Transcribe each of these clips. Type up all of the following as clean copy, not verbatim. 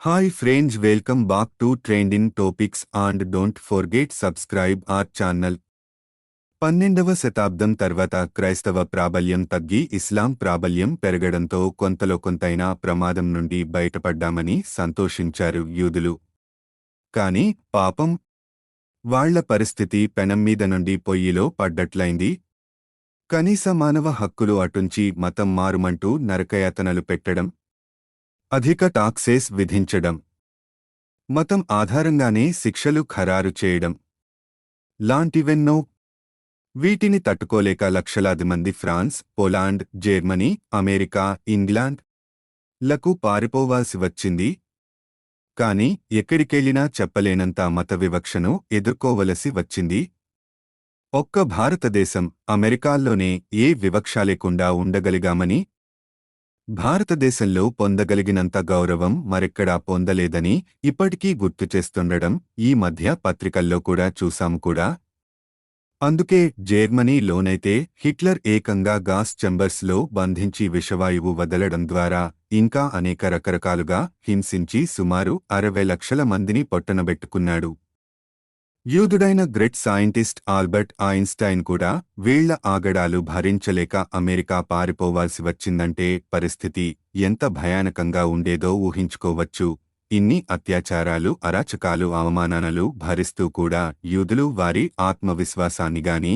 Hi friends, welcome back to Trending Topics and don't forget subscribe our channel. 12వ శతాబ్దం తర్వాత క్రైస్తవ ప్రాబల్యం తగ్గి ఇస్లాం ప్రాబల్యం పెరగడంతో కొంతలో కొంతైనా ప్రమాదం నుండి బయటపడ్డామని సంతోషించారు యూదులు. కానీ పాపం వాళ్ల పరిస్థితి పెనం మీద నుండి పొయ్యిలో పడ్డట్లయింది. కనీస మానవ హక్కులు అటుంచి మతం మారుమంటూ నరకయాతనలు పెట్టడం, అధిక టాక్సెస్ విధించడం, మతం ఆధారంగానే శిక్షలు ఖరారు చేయడం లాంటివెన్నో. వీటిని తట్టుకోలేక లక్షలాది మంది France, Poland, Germany, America, England లకు పారిపోవాల్సి వచ్చింది. కాని ఎక్కడికెళ్లినా చెప్పలేనంత మత వివక్షను ఎదుర్కోవలసి వచ్చింది. ఒక్క భారతదేశం, అమెరికాల్లోనే ఏ వివక్ష లేకుండా ఉండగలిగామని, భారతదేశంలో పొందగలిగినంత గౌరవం మరెక్కడా పొందలేదని ఇప్పటికీ గుర్తుచేస్తుండడం ఈ మధ్య పత్రికల్లో కూడా చూశాము కూడా. అందుకే జర్మనీలోనైతే హిట్లర్ ఏకంగా గాస్ ఛాంబర్స్లో బంధించి విషవాయువు వదలడం ద్వారా ఇంకా అనేక రకరకాలుగా హింసించి సుమారు 60 లక్షల మందిని పొట్టనబెట్టుకున్నాడు. యూదుడైన గ్రేట్ సైంటిస్ట్ ఆల్బర్ట్ ఐన్స్టైన్ కూడా వీళ్ల ఆగడాలు భరించలేక అమెరికా పారిపోవాల్సి వచ్చిందంటే పరిస్థితి ఎంత భయానకంగా ఉండేదో ఊహించుకోవచ్చు. ఇన్ని అత్యాచారాలు, అరాచకాలు, అవమానాలు భరిస్తూ కూడా యూదులు వారి ఆత్మవిశ్వాసాన్నిగాని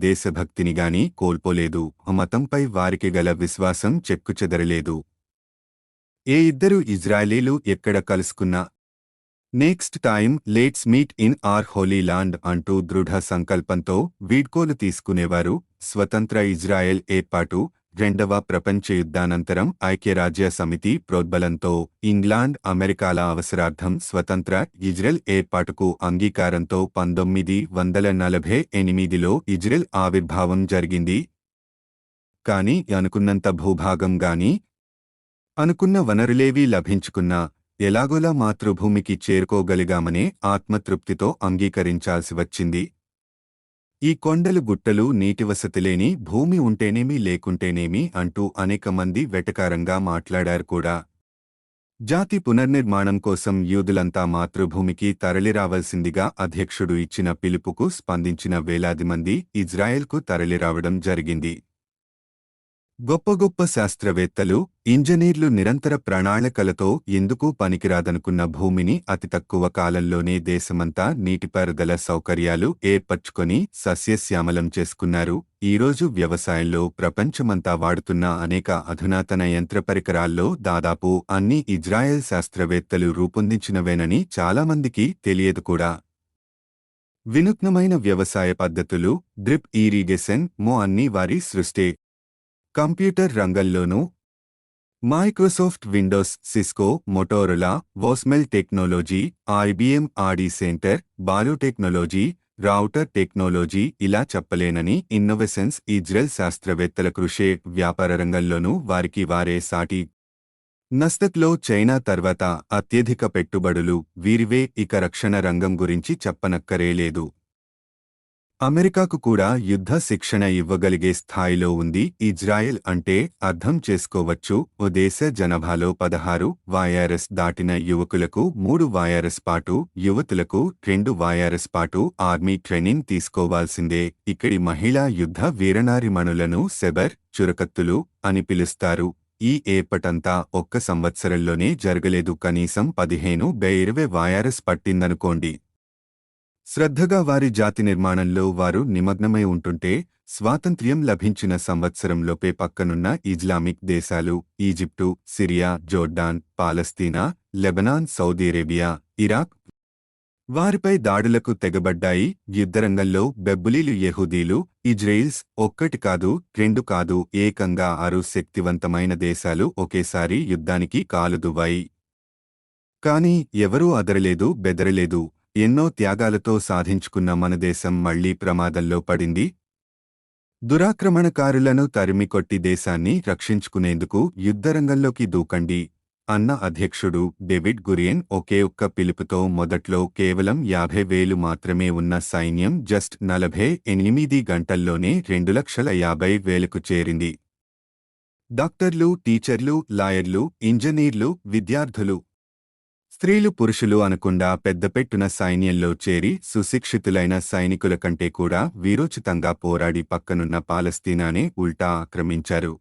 దేశభక్తినిగాని కోల్పోలేదు. మతంపై వారికి గల విశ్వాసం చెక్కుచెదరలేదు. ఏ ఇద్దరు ఇజ్రాయేలీలు ఎక్కడ కలుసుకున్నా next time let's meet in our holy land అంటూ దృఢ సంకల్పంతో వీడ్కోలు తీసుకునేవారు. స్వతంత్ర ఇజ్రాయెల్ ఏర్పాటు, రెండవ ప్రపంచ యుద్ధానంతరం ఐక్యరాజ్య సమితి ప్రోద్బలంతో ఇంగ్లాండ్, అమెరికాల అవసరార్థం స్వతంత్ర ఇజ్రాయెల్ ఏర్పాటుకు అంగీకారంతో 1948లో ఇజ్రాయెల్ ఆవిర్భావం జరిగింది. కాని అనుకున్నంత భూభాగం గాని అనుకున్న వనరులేవీ లభించుకున్నా ఎలాగోలా మాతృభూమికి చేరుకోగలిగామనే ఆత్మతృప్తితో అంగీకరించాల్సి వచ్చింది. ఈ కొండలు, గుట్టలు, నీటివసతిలేని భూమి ఉంటేనేమి లేకుంటేనేమి అంటూ అనేక మంది వెటకారంగా మాట్లాడారు కూడా. జాతి పునర్నిర్మాణం కోసం యూదులంతా మాతృభూమికి తరలిరావలసిందిగా అధ్యక్షుడు ఇచ్చిన పిలుపుకు స్పందించిన వేలాది మంది ఇజ్రాయెల్కు తరలిరావడం జరిగింది. గొప్ప గొప్ప శాస్త్రవేత్తలు, ఇంజనీర్లు నిరంతర ప్రణాళికలతో ఎందుకు పనికిరాదనుకున్న భూమిని అతి తక్కువ కాలంలోనే దేశమంతా నీటిపారుదల సౌకర్యాలు ఏర్పరచుకొని సస్యశ్యామలం చేసుకున్నారు. ఈరోజు వ్యవసాయంలో ప్రపంచమంతా వాడుతున్న అనేక అధునాతన యంత్ర పరికరాల్లో దాదాపు అన్ని ఇజ్రాయెల్ శాస్త్రవేత్తలు రూపొందించినవేనని చాలామందికి తెలియదు కూడా. వినూత్నమైన వ్యవసాయ పద్ధతులు, డ్రిప్ ఇరిగేషన్ అన్నీ వారి సృష్టే. కంప్యూటర్ రంగంలోనూ మైక్రోసాఫ్ట్ విండోస్, సిస్కో, మొటోరోలా, వోస్మెల్ టెక్నాలజీ, ఐబిఎం ఆడి సెంటర్, బయోటెక్నాలజీ, రౌటర్ టెక్నాలజీ ఇలా చెప్పలేనని ఇన్నోవేషన్స్ ఇజ్రాయెల్ శాస్త్రవేత్తల కృషే. వ్యాపార రంగంలోనూ వారికి వారే సాటి. నస్తక్లో చైనా తర్వాత అత్యధిక పెట్టుబడులు వీరివే. ఇక రక్షణ రంగం గురించి చెప్పనక్కరేలేదు. అమెరికాకు కూడా యుద్ధ శిక్షణ ఇవ్వగలిగే స్థాయిలో ఉంది ఇజ్రాయెల్ అంటే అర్థం చేసుకోవచ్చు. ఓ దేశ జనాభాలో 16 వాయరస్ దాటిన యువకులకు 3 వాయరస్ పాటు, యువతులకు 2 వాయరస్ పాటు ఆర్మీ ట్రైనింగ్ తీసుకోవాల్సిందే. ఇక్కడి మహిళా యుద్ధ వీరనారిమణులను సెబర్, చురకత్తులు అని పిలుస్తారు. ఈ ఏర్పటంతా ఒక్క సంవత్సరంలోనే జరగలేదు. కనీసం 15-20 వాయరస్ పట్టిందనుకోండి. శ్రద్ధగా వారి జాతి నిర్మాణంలో వారు నిమగ్నమై ఉంటుంటే స్వాతంత్ర్యం లభించిన సంవత్సరంలోపే పక్కనున్న ఇస్లామిక్ దేశాలు ఈజిప్టు, సిరియా, జోర్డాన్, పాలస్తీనా, లెబనాన్, సౌదీ అరేబియా, ఇరాక్ వారిపై దాడులకు తెగబడ్డాయి. యుద్ధరంగంలో బెబ్బులీలు యెహూదీలు, ఇజ్రాయిల్స్ ఒక్కటి కాదు, 2 కాదు, ఏకంగా 6 శక్తివంతమైన దేశాలు ఒకేసారి యుద్ధానికి కాలుదువ్వాయి. కాని ఎవరూ అదరలేదు, బెదరలేదు. ఎన్నో త్యాగాలతో సాధించుకున్న మన దేశం మళ్లీ ప్రమాదంలో పడింది. దురాక్రమణకారులను తరిమికొట్టి దేశాన్ని రక్షించుకునేందుకు యుద్ధరంగంలోకి దూకండి అన్న అధ్యక్షుడు డేవిడ్ గురియన్ ఒకే ఒక్క పిలుపుతో మొదట్లో కేవలం 50,000 మాత్రమే ఉన్న సైన్యం జస్ట్ 48 గంటల్లోనే 2,50,000కు చేరింది. డాక్టర్లు, టీచర్లు, లాయర్లు, ఇంజనీర్లు, విద్యార్థులు స్త్రీలు పురుషులు అనకుండా పెద్దపెట్టున సైన్యంలో చేరి సుశిక్షితులైన సైనికుల కంటే కూడా వీరోచితంగా పోరాడి పక్కనున్న పాలస్తీనానే ఉల్టా ఆక్రమించారు.